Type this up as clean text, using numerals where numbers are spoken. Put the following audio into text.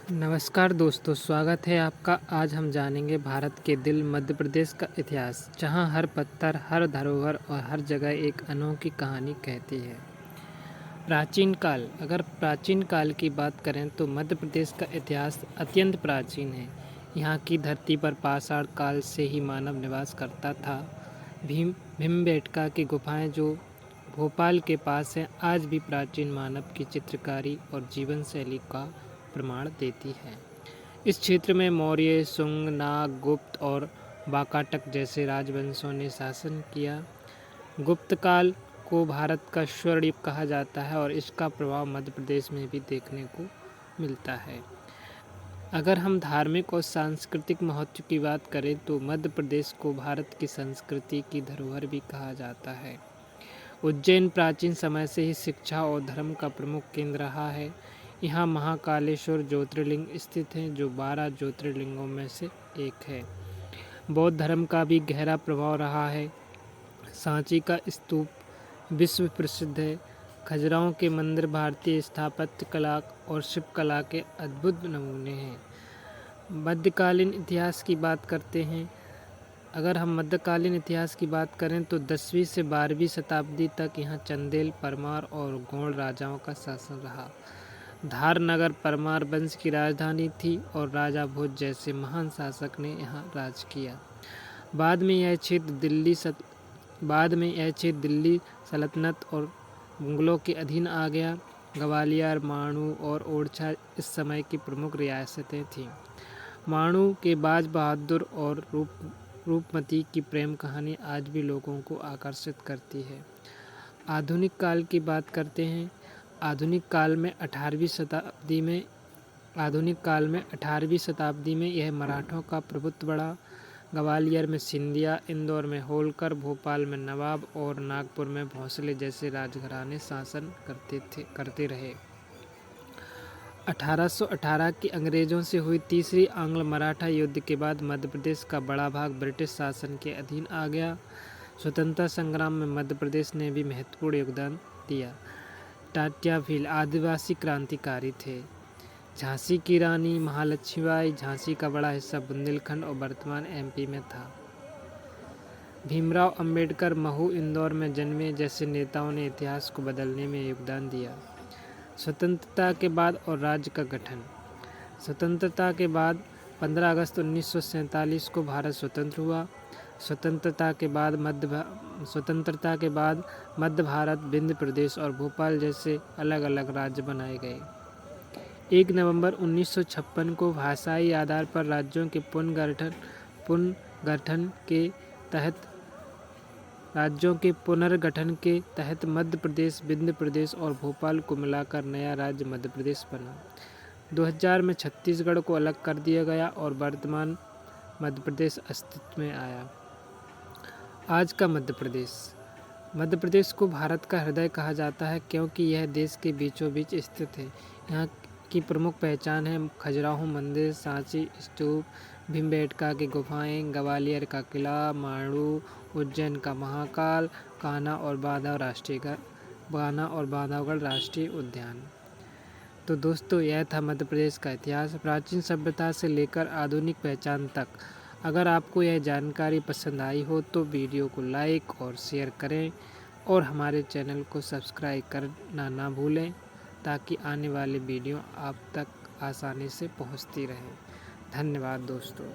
नमस्कार दोस्तों, स्वागत है आपका। आज हम जानेंगे भारत के दिल मध्य प्रदेश का इतिहास, जहां हर पत्थर, हर धरोहर और हर जगह एक अनोखी कहानी कहती है। प्राचीन काल। अगर प्राचीन काल की बात करें तो मध्य प्रदेश का इतिहास अत्यंत प्राचीन है। यहाँ की धरती पर पाषाण काल से ही मानव निवास करता था। भीमबेटका की गुफाएं जो भोपाल के पास हैं, आज भी प्राचीन मानव की चित्रकारी और जीवन शैली का प्रमाण देती है। इस क्षेत्र में मौर्य, शुंग, नाग, गुप्त और वाकाटक जैसे राजवंशों ने शासन किया। गुप्त काल को भारत का स्वर्ण युग कहा जाता है और इसका प्रभाव मध्य प्रदेश में भी देखने को मिलता है। अगर हम धार्मिक और सांस्कृतिक महत्व की बात करें तो मध्य प्रदेश को भारत की संस्कृति की धरोहर भी कहा जाता है। उज्जैन प्राचीन समय से ही शिक्षा और धर्म का प्रमुख केंद्र रहा है। यहाँ महाकालेश्वर ज्योतिर्लिंग स्थित हैं, जो 12 ज्योतिर्लिंगों में से एक है। बौद्ध धर्म का भी गहरा प्रभाव रहा है। सांची का स्तूप विश्व प्रसिद्ध है। खजुराहो के मंदिर भारतीय स्थापत्य कला और शिल्प कला के अद्भुत नमूने हैं। मध्यकालीन इतिहास की बात करते हैं। अगर हम मध्यकालीन इतिहास की बात करें तो 10वीं से 12वीं शताब्दी तक यहाँ चंदेल, परमार और गौड़ राजाओं का शासन रहा। धार नगर परमार वंश की राजधानी थी और राजा भोज जैसे महान शासक ने यहाँ राज किया। बाद में यह क्षेत्र दिल्ली सल्तनत और मुगलों के अधीन आ गया। ग्वालियर, माणू और ओरछा इस समय की प्रमुख रियासतें थीं। माणू के बाज बहादुर और रूपमती की प्रेम कहानी आज भी लोगों को आकर्षित करती है। आधुनिक काल की बात करते हैं। आधुनिक काल में 18वीं शताब्दी में यह मराठों का प्रभुत्व बढ़ा। ग्वालियर में सिंधिया, इंदौर में होलकर, भोपाल में नवाब और नागपुर में भोसले जैसे राजघराने शासन करते रहे। 1818 की अंग्रेजों से हुई तीसरी आंग्ल मराठा युद्ध के बाद मध्य प्रदेश का बड़ा भाग ब्रिटिश शासन के अधीन आ गया। स्वतंत्रता संग्राम में मध्य प्रदेश ने भी महत्वपूर्ण योगदान दिया। टाटिया भील आदिवासी क्रांतिकारी थे। झांसी की रानी महालक्ष्मीबाई। झांसी का बड़ा हिस्सा बुंदेलखंड और वर्तमान एमपी में था। भीमराव अंबेडकर महू, इंदौर में जन्मे जैसे नेताओं ने इतिहास को बदलने में योगदान दिया। स्वतंत्रता के बाद और राज्य का गठन। स्वतंत्रता के बाद 15 अगस्त 1947 को भारत स्वतंत्र हुआ। स्वतंत्रता के बाद मध्य भारत, विंध्य प्रदेश और भोपाल जैसे अलग अलग राज्य बनाए गए। 1 नवंबर 1956 को भाषाई आधार पर राज्यों के पुनर्गठन के तहत मध्य प्रदेश, विंध्य प्रदेश और भोपाल को मिलाकर नया राज्य मध्य प्रदेश बना। 2000 में छत्तीसगढ़ को अलग कर दिया गया और वर्तमान मध्य प्रदेश अस्तित्व में आया। आज का मध्य प्रदेश। मध्य प्रदेश को भारत का हृदय कहा जाता है क्योंकि यह देश के बीचों बीच स्थित है। यहाँ की प्रमुख पहचान है खजुराहो मंदिर, सांची स्तूप, भीमबेटका की गुफाएं, ग्वालियर का किला, माणू, उज्जैन का महाकाल, कान्हा और बांधवगढ़ राष्ट्रीय उद्यान। तो दोस्तों, यह था मध्य प्रदेश का इतिहास, प्राचीन सभ्यता से लेकर आधुनिक पहचान तक। अगर आपको यह जानकारी पसंद आई हो तो वीडियो को लाइक और शेयर करें और हमारे चैनल को सब्सक्राइब करना ना भूलें, ताकि आने वाले वीडियो आप तक आसानी से पहुंचती रहे। धन्यवाद दोस्तों।